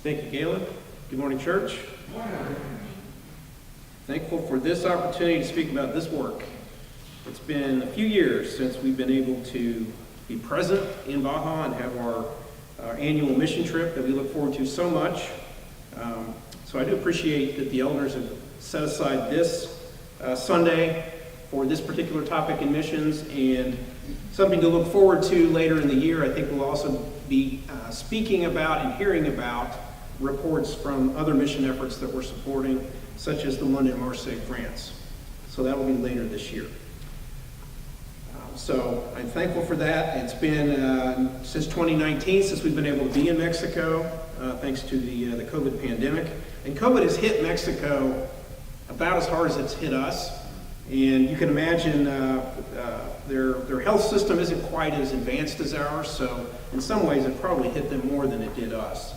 Thank you, Galen. Good morning, church. Thankful for this opportunity to speak about this work. It's been a few years since we've been able to be present in Baja and have our annual mission trip that we look forward to so much. So I do appreciate that the elders have set aside this Sunday for this particular topic in missions, and something to look forward to later in the year. I think we'll also be speaking about and hearing about reports from other mission efforts that we're supporting, such as the one in Marseille, France. So that will be later this year. So I'm thankful for that. It's been since 2019 since we've been able to be in Mexico, thanks to the COVID pandemic. And COVID has hit Mexico about as hard as it's hit us. And you can imagine their health system isn't quite as advanced as ours, so in some ways it probably hit them more than it did us.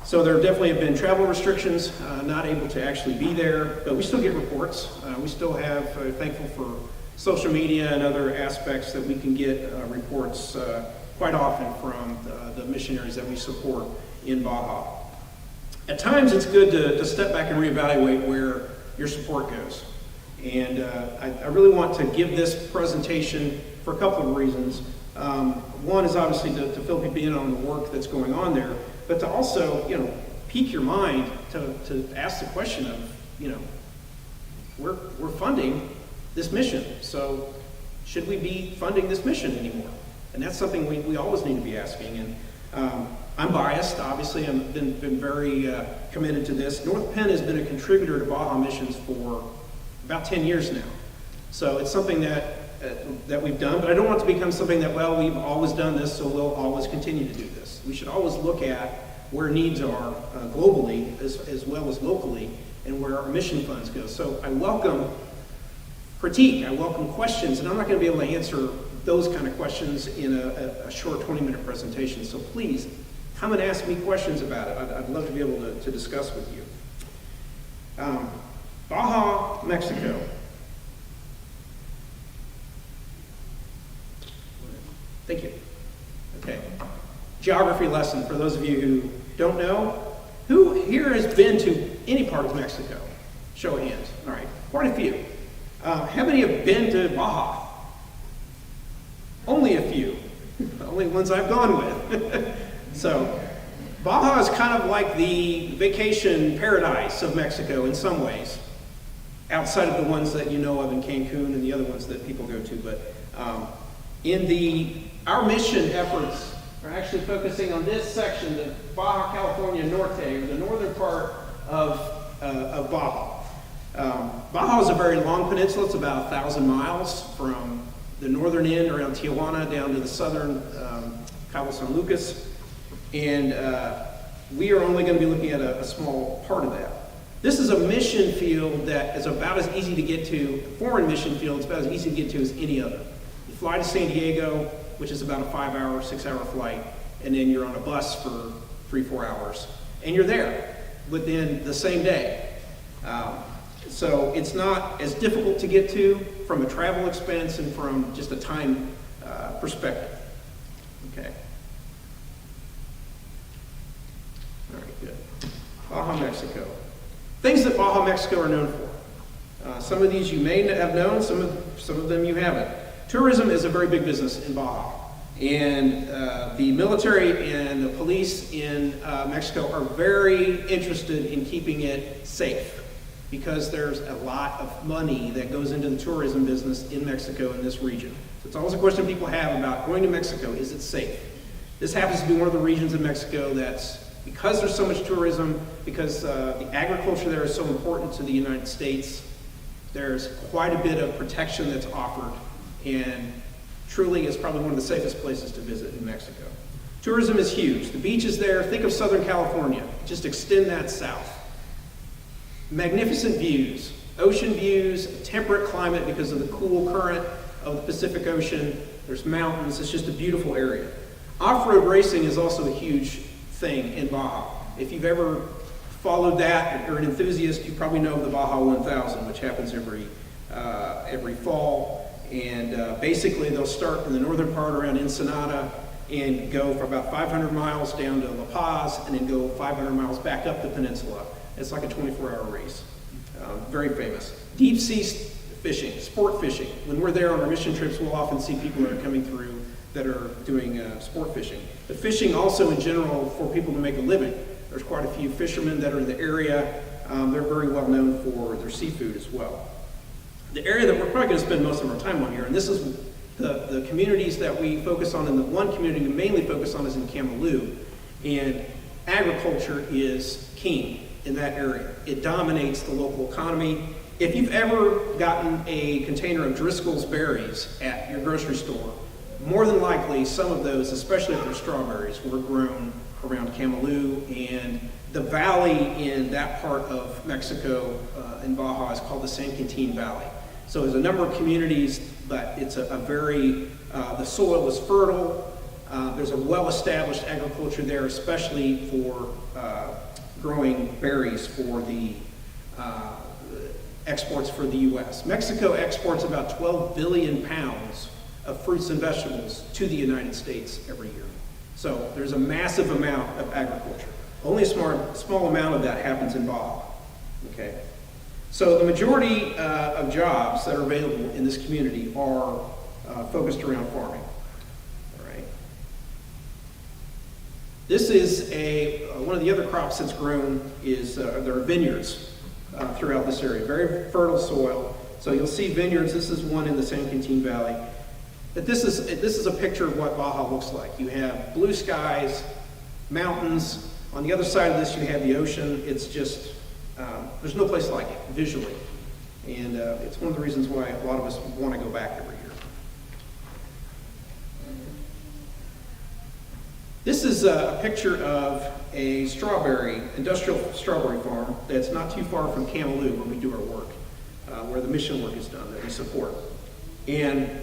So there definitely have been travel restrictions, not able to actually be there, but we still get reports. We still have, thankful for social media and other aspects that we can get reports quite often from the missionaries that we support in Baja. At times it's good to step back and reevaluate where your support goes. And I really want to give this presentation for a couple of reasons. One is obviously to fill people in on the work that's going on there, but to also, pique your mind to ask the question of, we're funding this mission, so should we be funding this mission anymore? And that's something we always need to be asking. And I'm biased, obviously. I've been very committed to this. North Penn has been a contributor to Baja missions for about 10 years now. So it's something that we've done, but I don't want it to become something that, we've always done this, so we'll always continue to do this. We should always look at where needs are globally as well as locally, and where our mission funds go. So I welcome critique, I welcome questions, and I'm not going to be able to answer those kind of questions in a short 20-minute presentation. So please, come and ask me questions about it. I'd love to be able to discuss with you. Baja, Mexico. Thank you. Okay. Geography lesson for those of you who don't know. Who here has been to any part of Mexico? Show of hands. All right. Quite a few. How many have been to Baja? Only a few. The only ones I've gone with. So, Baja is kind of like the vacation paradise of Mexico in some ways, outside of the ones that you know of in Cancun and the other ones that people go to. But our mission efforts are actually focusing on this section, the Baja California Norte, or the northern part of Baja. Baja is a very long peninsula. It's about 1,000 miles from the northern end around Tijuana down to the southern Cabo San Lucas. And we are only going to be looking at a small part of that. This is a mission field that is about as easy to get to, foreign mission field, it's about as easy to get to as any other. You fly to San Diego, which is about a 5-hour, 6-hour flight, and then you're on a bus for 3-4 hours, and you're there within the same day. So it's not as difficult to get to from a travel expense and from just a time perspective. Okay. All right, good. Baja, Mexico. Things that Baja, Mexico are known for. Some of these you may have known, some of them you haven't. Tourism is a very big business in Baja. And the military and the police in Mexico are very interested in keeping it safe, because there's a lot of money that goes into the tourism business in Mexico in this region. So it's always a question people have about going to Mexico, is it safe? This happens to be one of the regions in Mexico that's, because there's so much tourism, because the agriculture there is so important to the United States, there's quite a bit of protection that's offered, and truly it's probably one of the safest places to visit in Mexico. Tourism is huge. The beaches there, think of Southern California, just extend that south. Magnificent views, ocean views, temperate climate because of the cool current of the Pacific Ocean. There's mountains, it's just a beautiful area. Off-road racing is also a huge thing in Baja. If you've ever followed that, if you're an enthusiast, you probably know of the Baja 1000, which happens every fall. And basically they'll start in the northern part around Ensenada, and go for about 500 miles down to La Paz, and then go 500 miles back up the peninsula. It's like a 24-hour race. Very famous. Deep sea fishing, sport fishing. When we're there on our mission trips, we'll often see people that are coming through that are doing sport fishing. But fishing also in general for people to make a living. There's quite a few fishermen that are in the area. They're very well known for their seafood as well. The area that we're probably going to spend most of our time on here, and this is the communities that we focus on, and the one community we mainly focus on is in Camalou, and agriculture is king in that area. It dominates the local economy. If you've ever gotten a container of Driscoll's berries at your grocery store, more than likely some of those, especially if they're strawberries, were grown around Camalou, and the valley in that part of Mexico in Baja is called the Sancantine Valley. So there's a number of communities, but it's the soil is fertile. There's a well-established agriculture there, especially for growing berries for the exports for the U.S. Mexico exports about 12 billion pounds of fruits and vegetables to the United States every year. So there's a massive amount of agriculture. Only a small amount of that happens in Baja. Okay? So the majority of jobs that are available in this community are focused around farming. All right. This is one of the other crops that's grown is there are vineyards throughout this area. Very fertile soil. So you'll see vineyards. This is one in the Sancantine Valley. But this is a picture of what Baja looks like. You have blue skies, mountains. On the other side of this, you have the ocean. It's just there's no place like it visually, and it's one of the reasons why a lot of us want to go back every year. This is a picture of a industrial strawberry farm that's not too far from Camalou, where we do our work, where the mission work is done that we support. And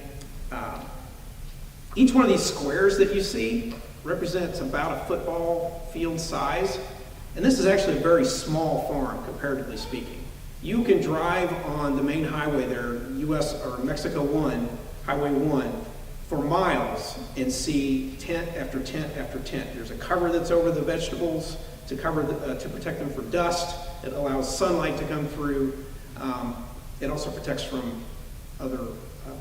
each one of these squares that you see represents about a football field size. And this is actually a very small farm, comparatively speaking. You can drive on the main highway there, US or Mexico 1, Highway 1, for miles and see tent after tent after tent. There's a cover that's over the vegetables to protect them from dust. It allows sunlight to come through. It also protects from other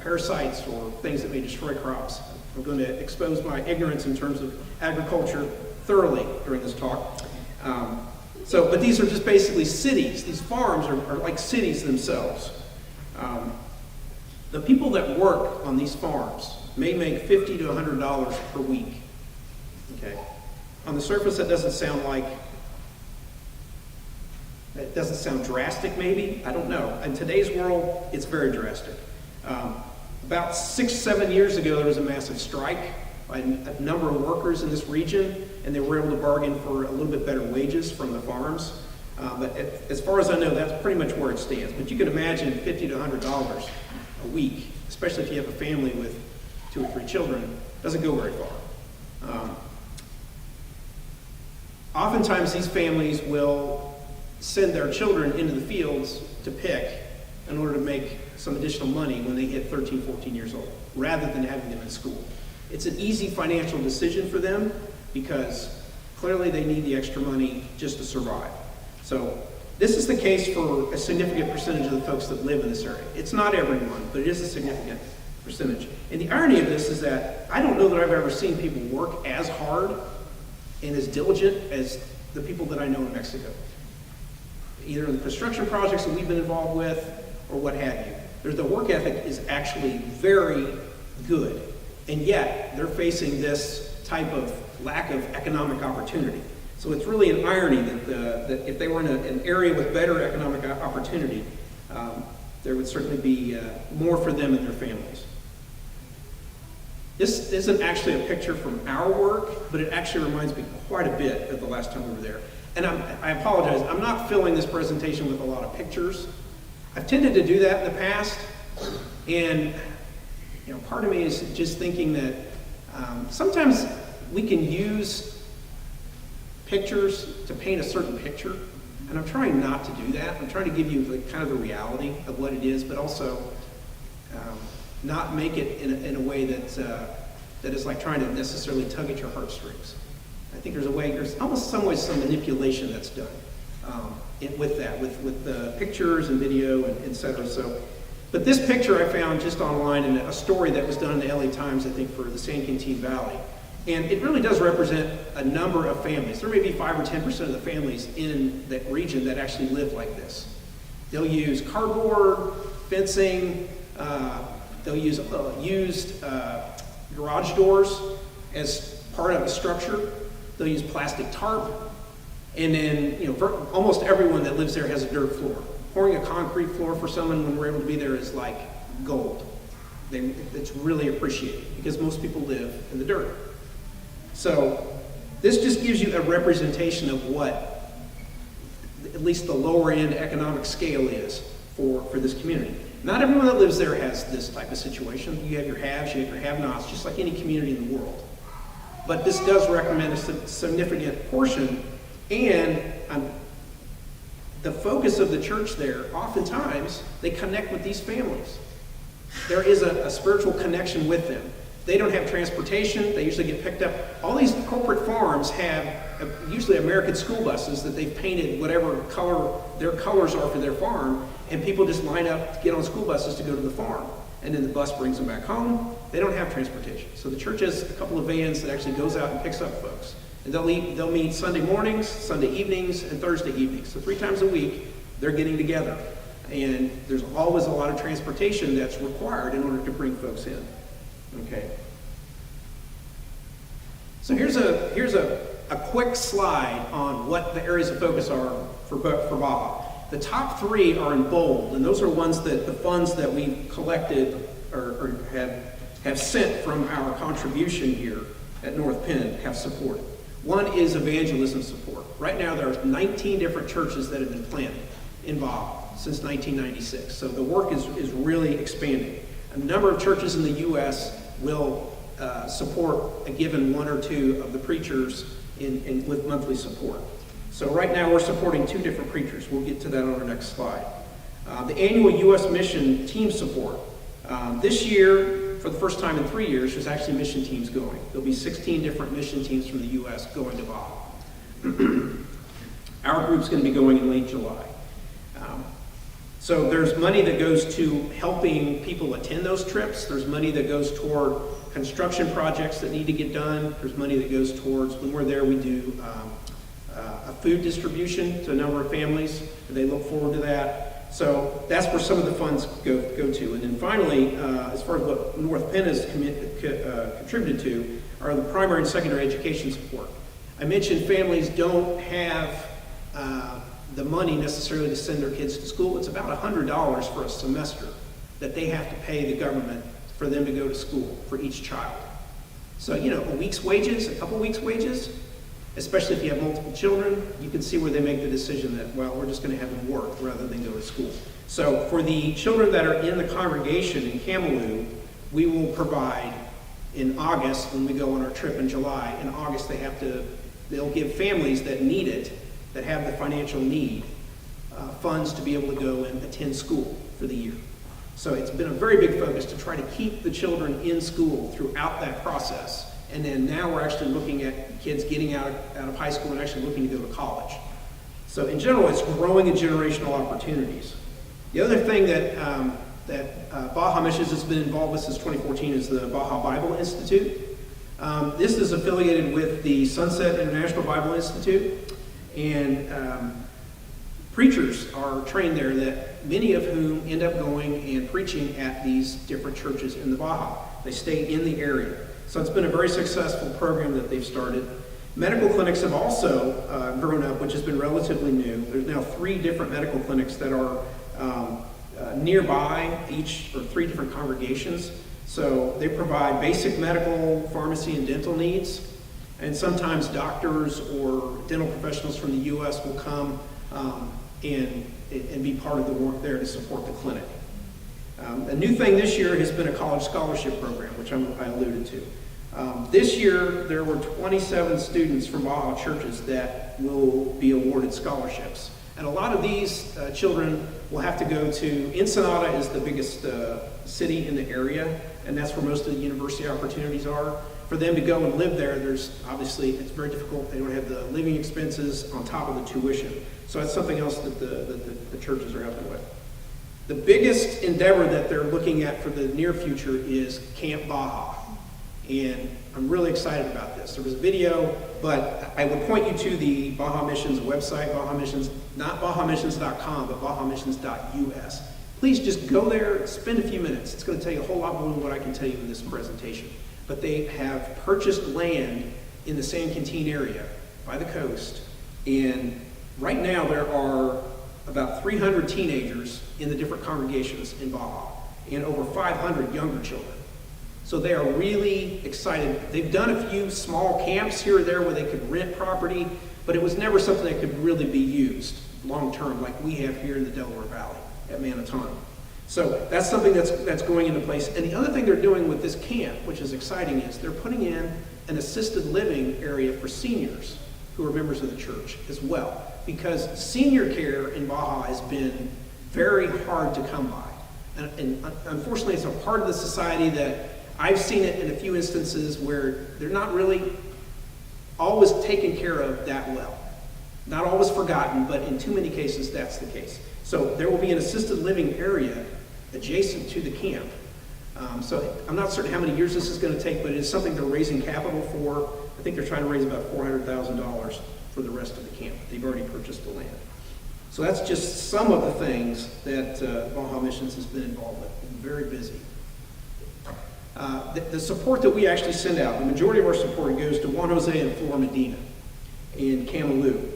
parasites or things that may destroy crops. I'm going to expose my ignorance in terms of agriculture thoroughly during this talk. But these are just basically cities. These farms are like cities themselves. The people that work on these farms may make $50 to $100 per week. Okay. On the surface, that doesn't sound drastic, maybe. I don't know. In today's world, it's very drastic. About 6-7 years ago, there was a massive strike by a number of workers in this region, and they were able to bargain for a little bit better wages from the farms. But as far as I know, that's pretty much where it stands. But you can imagine $50 to $100 a week, especially if you have a family with 2 or 3 children, doesn't go very far. Oftentimes, these families will send their children into the fields to pick in order to make some additional money when they hit 13, 14 years old, rather than having them in school. It's an easy financial decision for them because clearly they need the extra money just to survive. So this is the case for a significant percentage of the folks that live in this area. It's not everyone, but it is a significant percentage. And the irony of this is that I don't know that I've ever seen people work as hard and as diligent as the people that I know in Mexico, either in the construction projects that we've been involved with or what have you. The work ethic is actually very good, and yet they're facing this type of lack of economic opportunity. So it's really an irony that if they were in an area with better economic opportunity, there would certainly be more for them and their families. This isn't actually a picture from our work, but it actually reminds me quite a bit of the last time we were there. And I apologize, I'm not filling this presentation with a lot of pictures. I've tended to do that in the past, and part of me is just thinking that sometimes we can use pictures to paint a certain picture, and I'm trying not to do that. I'm trying to give you kind of the reality of what it is, but also not make it in a way that that is like trying to necessarily tug at your heartstrings. I think there's almost some ways some manipulation that's done with that, with the pictures and video and et cetera. So, but this picture I found just online in a story that was done in the LA Times, I think, for the Sancantine Valley. And it really does represent a number of families. There may be 5 or 10% of the families in that region that actually live like this. They'll use cardboard, fencing, they'll use used garage doors as part of a structure. They'll use plastic tarp. And then, almost everyone that lives there has a dirt floor. Pouring a concrete floor for someone when we're able to be there is like gold. It's really appreciated because most people live in the dirt. So this just gives you a representation of what at least the lower end economic scale is for this community. Not everyone that lives there has this type of situation. You have your haves, you have your have-nots, just like any community in the world. But this does recommend a significant portion, and the focus of the church there, oftentimes, they connect with these families. There is a spiritual connection with them. They don't have transportation. They usually get picked up. All these corporate farms have usually American school buses that they've painted whatever color their colors are for their farm, and people just line up to get on school buses to go to the farm. And then the bus brings them back home. They don't have transportation. So the church has a couple of vans that actually goes out and picks up folks. And they'll meet Sunday mornings, Sunday evenings, and Thursday evenings. So 3 times a week, they're getting together. And there's always a lot of transportation that's required in order to bring folks in. Okay. So here's a quick slide on what the areas of focus are for Baja. The top 3 are in bold, and those are ones that the funds that we collected or have sent from our contribution here at North Penn have supported. One is evangelism support. Right now there are 19 different churches that have been planted in Baja since 1996. So the work is really expanding. A number of churches in the U.S. will support a given 1 or 2 of the preachers with monthly support. So right now we're supporting 2 different preachers. We'll get to that on our next slide. The annual U.S. mission team support. This year, for the first time in 3 years, there's actually mission teams going. There'll be 16 different mission teams from the U.S. going to Baja. Our group's going to be going in late July. So there's money that goes to helping people attend those trips. There's money that goes toward construction projects that need to get done. There's money that goes towards, when we're there, we do a food distribution to a number of families. And they look forward to that. So that's where some of the funds go to. And then finally, as far as what North Penn has contributed to, are the primary and secondary education support. I mentioned families don't have the money necessarily to send their kids to school. It's about $100 for a semester that they have to pay the government for them to go to school for each child. So, a week's wages, a couple weeks' wages, especially if you have multiple children, you can see where they make the decision that, well, we're just going to have them work rather than go to school. So for the children that are in the congregation in Camelou, we will provide in August, when we go on our trip in July, in August they'll give families that need it, that have the financial need, funds to be able to go and attend school for the year. So it's been a very big focus to try to keep the children in school throughout that process. And then now we're actually looking at kids getting out of high school and actually looking to go to college. So in general, it's growing in generational opportunities. The other thing that Baja Missions has been involved with since 2014 is the Baja Bible Institute. This is affiliated with the Sunset International Bible Institute. And preachers are trained there, that many of whom end up going and preaching at these different churches in the Baja. They stay in the area. So it's been a very successful program that they've started. Medical clinics have also grown up, which has been relatively new. There's now 3 different medical clinics that are nearby, each or 3 different congregations. So they provide basic medical, pharmacy, and dental needs. And sometimes doctors or dental professionals from the U.S. will come and be part of the work there to support the clinic. A new thing this year has been a college scholarship program, which I alluded to. This year, there were 27 students from Baja churches that will be awarded scholarships. And a lot of these children will have to go to, Ensenada is the biggest city in the area. and that's where most of the university opportunities are. For them to go and live there, it's very difficult. They don't have the living expenses on top of the tuition. So that's something else that the churches are helping with. The biggest endeavor that they're looking at for the near future is Camp Baja. And I'm really excited about this. There was a video, but I would point you to the Baja Missions website, Baja Missions, not BajaMissions.com, but BajaMissions.us. Please just go there, spend a few minutes. It's going to tell you a whole lot more than what I can tell you in this presentation. But they have purchased land in the Sancantine area by the coast. And right now there are about 300 teenagers in the different congregations in Baja and over 500 younger children. So they are really excited. They've done a few small camps here or there where they could rent property, but it was never something that could really be used long-term like we have here in the Delaware Valley at Manatawny. So that's something that's going into place. And the other thing they're doing with this camp, which is exciting, is they're putting in an assisted living area for seniors who are members of the church as well. Because senior care in Baja has been very hard to come by. And unfortunately, it's a part of the society that I've seen it in a few instances where they're not really always taken care of that well. Not always forgotten, but in too many cases, that's the case. So there will be an assisted living area adjacent to the camp. So I'm not certain how many years this is going to take, but it's something they're raising capital for. I think they're trying to raise about $400,000 for the rest of the camp. They've already purchased the land. So that's just some of the things that Baja Missions has been involved with. It's very busy. The support that we actually send out, the majority of our support goes to Juan Jose and Flor Medina in Camalú.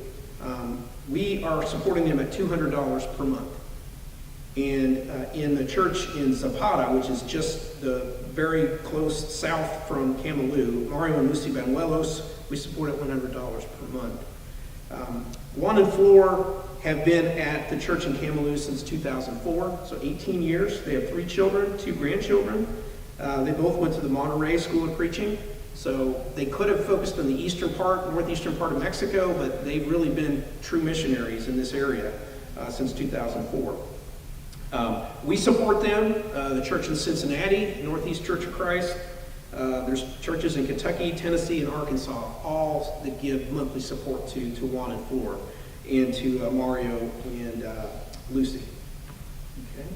We are supporting them at $200 per month. And in the church in Zapata, which is just the very close south from Camalú, Mario and Lucy Banuelos, we support at $100 per month. Juan and Flor have been at the church in Camalú since 2004, so 18 years. They have 3 children, 2 grandchildren. They both went to the Monterey School of Preaching, so they could have focused on the northeastern part of Mexico, but they've really been true missionaries in this area since 2004. We support them, the church in Cincinnati, Northeast Church of Christ. There's churches in Kentucky, Tennessee, and Arkansas, all that give monthly support to Juan and Flor, and to Mario and Lucy. Okay.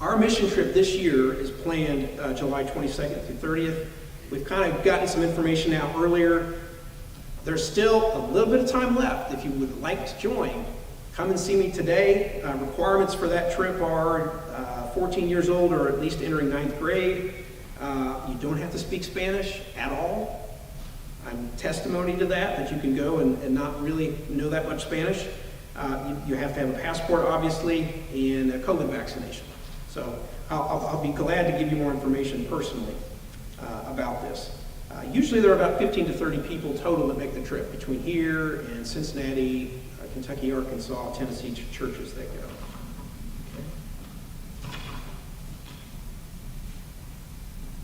Our mission trip this year is planned July 22nd through 30th. We've kind of gotten some information out earlier. There's still a little bit of time left. If you would like to join, come and see me today. Requirements for that trip are 14 years old or at least entering 9th grade. You don't have to speak Spanish at all. I'm testimony to that you can go and not really know that much Spanish. You have to have a passport, obviously, and a COVID vaccination. So I'll be glad to give you more information personally about this. Usually there are about 15 to 30 people total that make the trip between here and Cincinnati, Kentucky, Arkansas, Tennessee churches that go. Okay.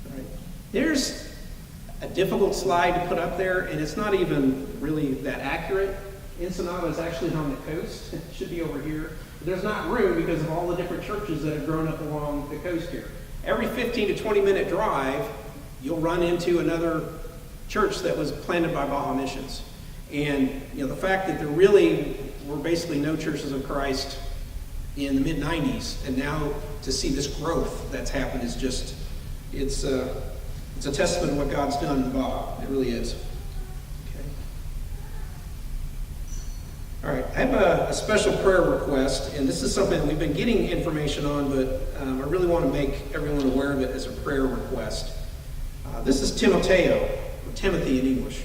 All right. There's a difficult slide to put up there, and it's not even really that accurate. Ensenada is actually on the coast. It should be over here. There's not room because of all the different churches that have grown up along the coast here. Every 15 to 20 minute drive, you'll run into another church that was planted by Baja Missions. And the fact that there really were basically no churches of Christ in the mid-90s, and now to see this growth that's happened is just, it's a testament to what God's done in Baja. It really is. Okay. All right, I have a special prayer request, and this is something that we've been getting information on, but I really want to make everyone aware of it as a prayer request. This is Timoteo, or Timothy in English,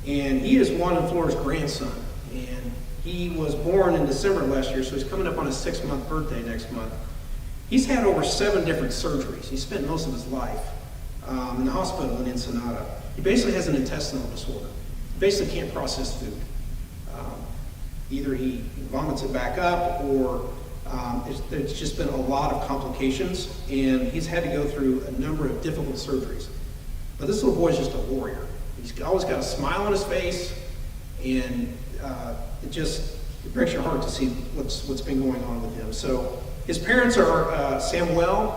and he is Juan and Flor's grandson, and he was born in December last year, so he's coming up on his 6-month birthday next month. He's had over 7 different surgeries. He spent most of his life in the hospital in Ensenada. He basically has an intestinal disorder. He basically can't process food. Either he vomits it back up, or there's just been a lot of complications, and he's had to go through a number of difficult surgeries. But this little boy's just a warrior. He's always got a smile on his face, and it breaks your heart to see what's been going on with him. So His parents are Samuel,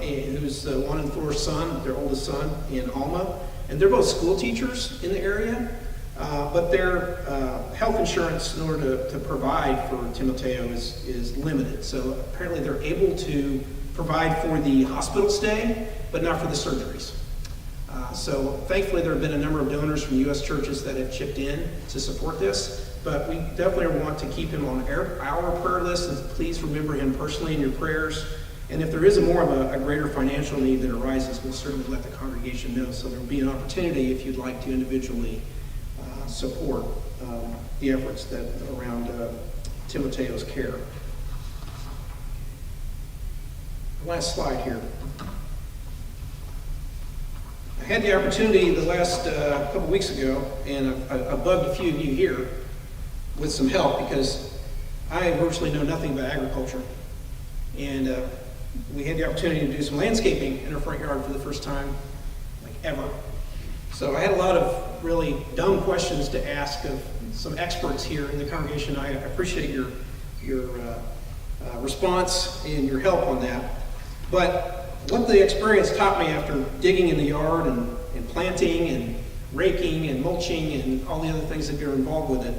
who's the 1 and 4 son, their oldest son, in Alma. And they're both school teachers in the area. But their health insurance in order to provide for Timoteo is limited. So apparently they're able to provide for the hospital stay, but not for the surgeries. So thankfully there have been a number of donors from U.S. churches that have chipped in to support this, but we definitely want to keep him on our prayer list, and please remember him personally in your prayers. And if there is more of a greater financial need that arises, we'll certainly let the congregation know. So there will be an opportunity if you'd like to individually support the efforts that around Timoteo's care. Last slide here. I had the opportunity the last couple weeks ago, and I bugged a few of you here with some help because I virtually know nothing about agriculture. And we had the opportunity to do some landscaping in our front yard for the first time, like ever. So I had a lot of really dumb questions to ask of some experts here in the congregation. I appreciate your response and your help on that. But what the experience taught me after digging in the yard and planting and raking and mulching and all the other things that are involved with it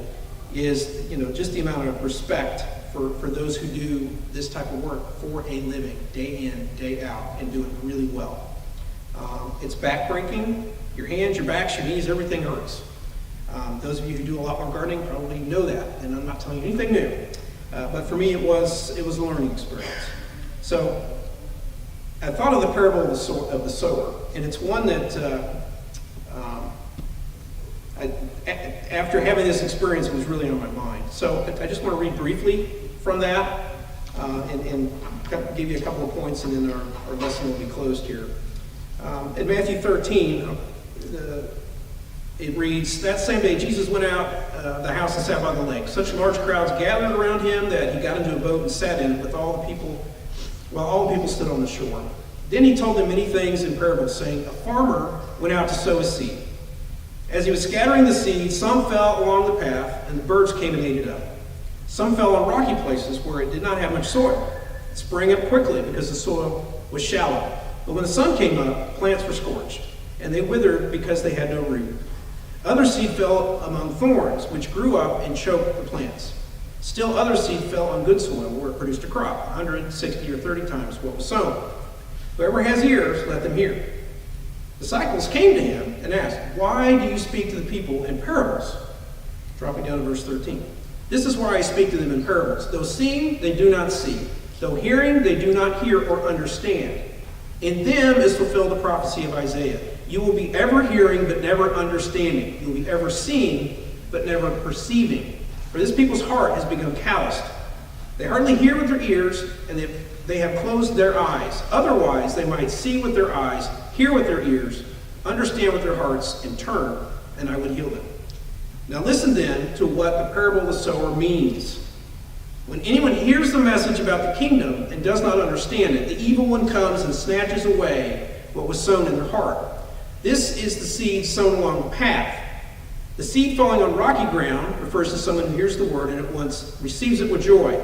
is, just the amount of respect for those who do this type of work for a living, day in, day out, and do it really well. It's back-breaking. Your hands, your backs, your knees, everything hurts. Those of you who do a lot more gardening probably know that, and I'm not telling you anything new. But for me, it was a learning experience. So I thought of the parable of the sower, and it's one that after having this experience, it was really on my mind. So I just want to read briefly from that and give you a couple of points, and then our lesson will be closed here. In Matthew 13, it reads, "That same day Jesus went out the house and sat by the lake. Such large crowds gathered around him that he got into a boat and sat in it with all the people, while all the people stood on the shore. Then he told them many things in parables, saying, a farmer went out to sow his seed. As he was scattering the seed, some fell along the path, and the birds came and ate it up. Some fell on rocky places where it did not have much soil. It sprang up quickly because the soil was shallow. But when the sun came up, plants were scorched, and they withered because they had no root. Other seed fell among thorns, which grew up and choked the plants. Still other seed fell on good soil, where it produced a crop, 160 or 30 times what was sown. Whoever has ears, let them hear." Disciples came to him and asked, "Why do you speak to the people in parables?" Dropping down to verse 13. "This is why I speak to them in parables. Though seeing, they do not see. Though hearing, they do not hear or understand. In them is fulfilled the prophecy of Isaiah. You will be ever hearing, but never understanding. You will be ever seeing, but never perceiving. For this people's heart has become calloused. They hardly hear with their ears, and they have closed their eyes. Otherwise, they might see with their eyes, hear with their ears, understand with their hearts, and turn, and I would heal them." Now listen then to what the parable of the sower means. "When anyone hears the message about the kingdom and does not understand it, the evil one comes and snatches away what was sown in their heart. This is the seed sown along the path. The seed falling on rocky ground refers to someone who hears the word and at once receives it with joy.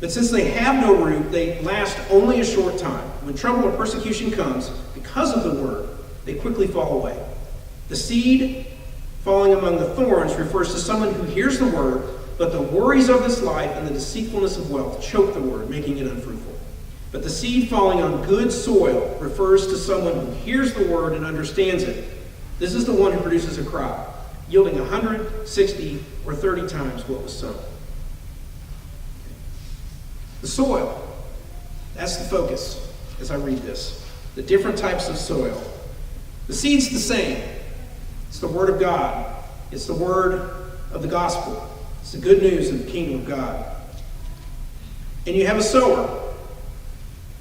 But since they have no root, they last only a short time. When trouble or persecution comes because of the word, they quickly fall away. The seed falling among the thorns refers to someone who hears the word, but the worries of this life and the deceitfulness of wealth choke the word, making it unfruitful. But the seed falling on good soil refers to someone who hears the word and understands it. This is the one who produces a crop, yielding 100, 60, or 30 times what was sown." The soil, that's the focus as I read this. The different types of soil. The seed's the same. It's the word of God. It's the word of the gospel. It's the good news of the kingdom of God. And you have a sower.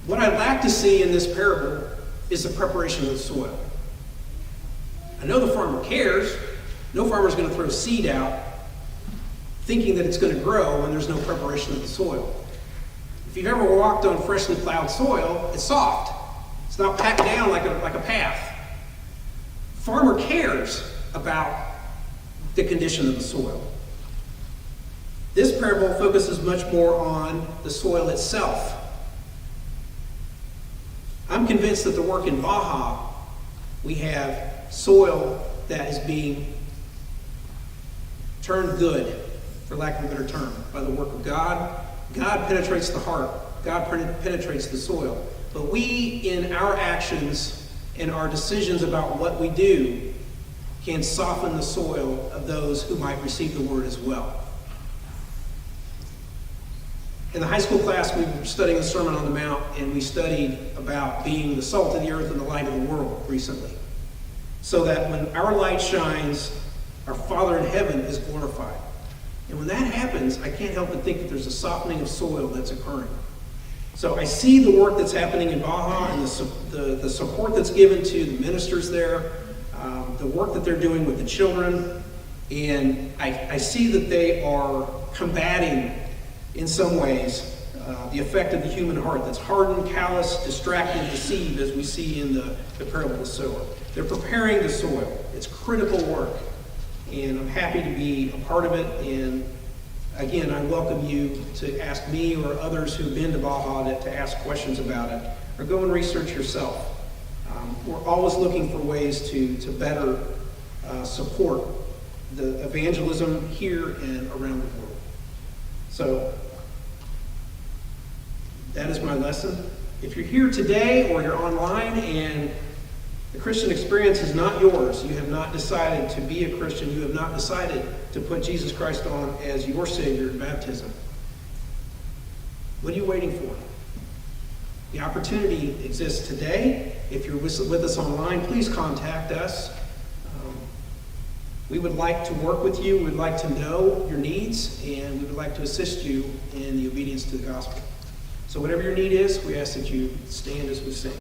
What I'd like to see in this parable is the preparation of the soil. I know the farmer cares. No farmer's going to throw seed out thinking that it's going to grow when there's no preparation of the soil. If you've ever walked on freshly plowed soil, it's soft. It's not packed down like a path. Farmer cares about the condition of the soil. This parable focuses much more on the soil itself I'm convinced that the work in Baja, we have soil that is being turned good, for lack of a better term, by the work of God. God penetrates the heart. God penetrates the soil. But we, in our actions and our decisions about what we do, can soften the soil of those who might receive the word as well. In the high school class, we were studying the Sermon on the Mount, and we studied about being the salt of the earth and the light of the world recently. So that when our light shines, our Father in heaven is glorified. And when that happens, I can't help but think that there's a softening of soil that's occurring. So I see the work that's happening in Baja and the support that's given to the ministers there, the work that they're doing with the children, and I see that they are combating, in some ways, the effect of the human heart that's hardened, callous, distracted, deceived, as we see in the parable of the sower. They're preparing the soil. It's critical work, and I'm happy to be a part of it. And again, I welcome you to ask me or others who've been to Baja to ask questions about it, or go and research yourself. We're always looking for ways to better support the evangelism here and around the world. So that is my lesson. If you're here today or you're online and the Christian experience is not yours, you have not decided to be a Christian, you have not decided to put Jesus Christ on as your Savior in baptism, what are you waiting for? The opportunity exists today. If you're with us online, please contact us. We would like to work with you. We would like to know your needs, and we would like to assist you in the obedience to the gospel. So whatever your need is, we ask that you stand as we sing.